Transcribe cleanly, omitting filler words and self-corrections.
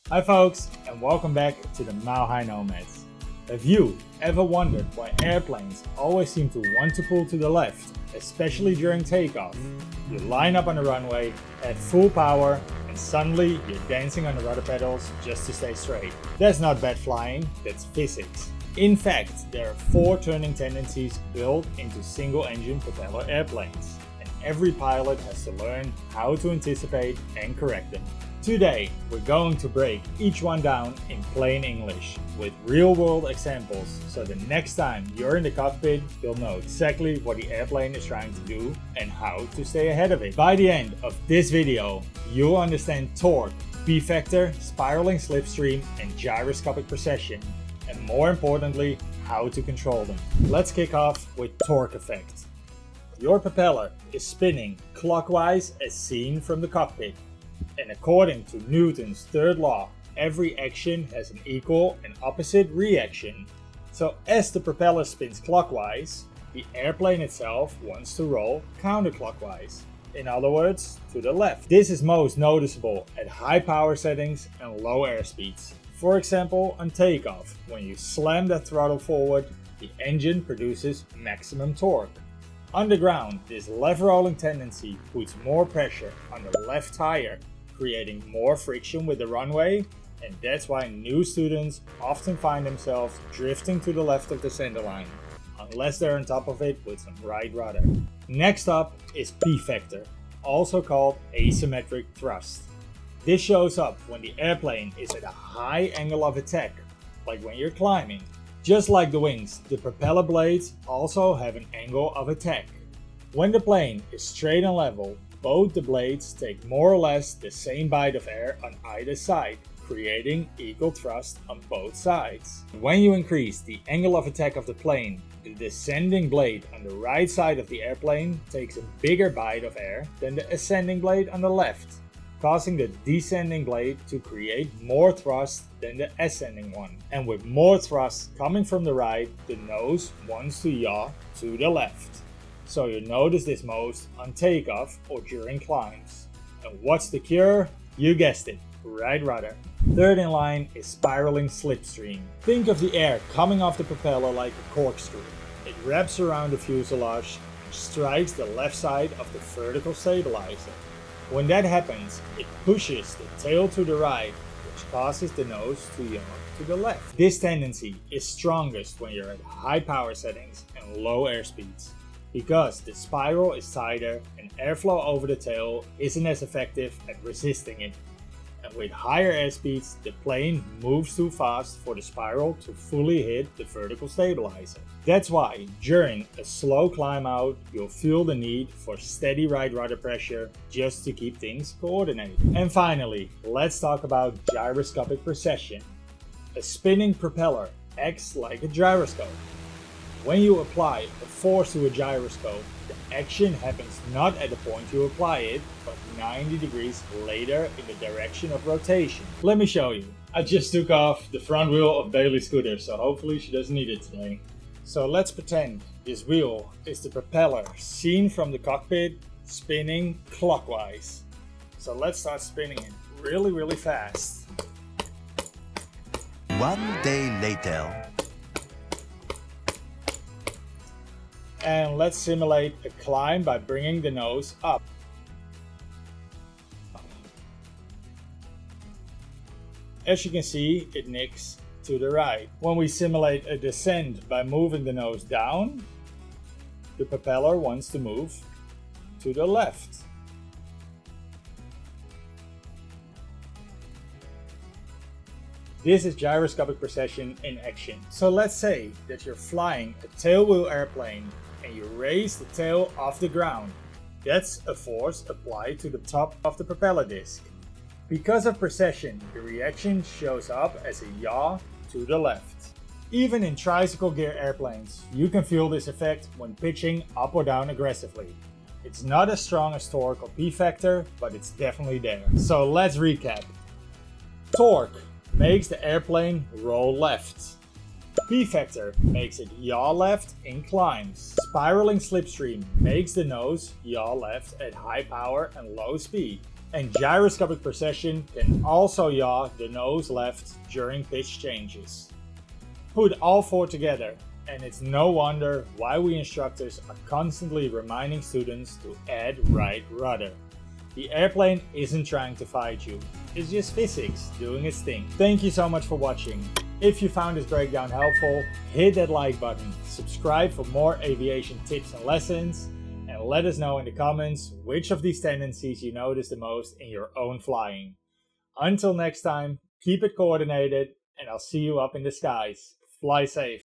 Hi folks, and welcome back to the Mile High Nomads. Have you ever wondered why airplanes always seem to want to pull to the left, especially during takeoff? You line up on the runway at full power and suddenly you're dancing on the rudder pedals just to stay straight. That's not bad flying, that's physics. In fact, there are 4 turning tendencies built into single-engine propeller airplanes, and every pilot has to learn how to anticipate and correct them. Today, we're going to break each one down in plain English with real-world examples, so the next time you're in the cockpit, you'll know exactly what the airplane is trying to do and how to stay ahead of it. By the end of this video, you'll understand torque, B-factor, spiraling slipstream, and gyroscopic precession, and more importantly, how to control them. Let's kick off with torque effect. Your propeller is spinning clockwise as seen from the cockpit. And according to Newton's third law, every action has an equal and opposite reaction. So as the propeller spins clockwise, the airplane itself wants to roll counterclockwise. In other words, to the left. This is most noticeable at high power settings and low airspeeds. For example, on takeoff, when you slam that throttle forward, the engine produces maximum torque. On the ground, this left rolling tendency puts more pressure on the left tire, creating more friction with the runway, and that's why new students often find themselves drifting to the left of the center line, unless they're on top of it with some right rudder. Next up is P-factor, also called asymmetric thrust. This shows up when the airplane is at a high angle of attack, like when you're climbing. Just like the wings, the propeller blades also have an angle of attack. When the plane is straight and level, both the blades take more or less the same bite of air on either side, creating equal thrust on both sides. When you increase the angle of attack of the plane, the descending blade on the right side of the airplane takes a bigger bite of air than the ascending blade on the left, causing the descending blade to create more thrust than the ascending one. And with more thrust coming from the right, the nose wants to yaw to the left. So you notice this most on takeoff or during climbs. And what's the cure? You guessed it, right rudder. Third in line is spiraling slipstream. Think of the air coming off the propeller like a corkscrew. It wraps around the fuselage and strikes the left side of the vertical stabilizer. When that happens, it pushes the tail to the right, which causes the nose to yaw to the left. This tendency is strongest when you're at high power settings and low airspeeds, because the spiral is tighter and airflow over the tail isn't as effective at resisting it. And with higher airspeeds, the plane moves too fast for the spiral to fully hit the vertical stabilizer. That's why during a slow climb out, you'll feel the need for steady right rudder pressure just to keep things coordinated. And finally, let's talk about gyroscopic precession. A spinning propeller acts like a gyroscope. When you apply a force to a gyroscope, the action happens not at the point you apply it, but 90 degrees later in the direction of rotation. Let me show you. I just took off the front wheel of Bailey's scooter, so hopefully she doesn't need it today. So let's pretend this wheel is the propeller seen from the cockpit spinning clockwise. So let's start spinning it really fast. One day later. And let's simulate a climb by bringing the nose up. As you can see, it nicks to the right. When we simulate a descent by moving the nose down, the propeller wants to move to the left. This is gyroscopic precession in action. So let's say that you're flying a tailwheel airplane and you raise the tail off the ground. That's a force applied to the top of the propeller disc. Because of precession, the reaction shows up as a yaw to the left. Even in tricycle gear airplanes, you can feel this effect when pitching up or down aggressively. It's not as strong as torque or P-factor, but it's definitely there. So let's recap. Torque makes the airplane roll left. P-factor makes it yaw left in climbs. Spiraling slipstream makes the nose yaw left at high power and low speed. And gyroscopic precession can also yaw the nose left during pitch changes. Put all four together, and it's no wonder why we instructors are constantly reminding students to add right rudder. The airplane isn't trying to fight you, it's just physics doing its thing. Thank you so much for watching. If you found this breakdown helpful, hit that like button, subscribe for more aviation tips and lessons, and let us know in the comments which of these tendencies you notice the most in your own flying. Until next time, keep it coordinated, and I'll see you up in the skies. Fly safe.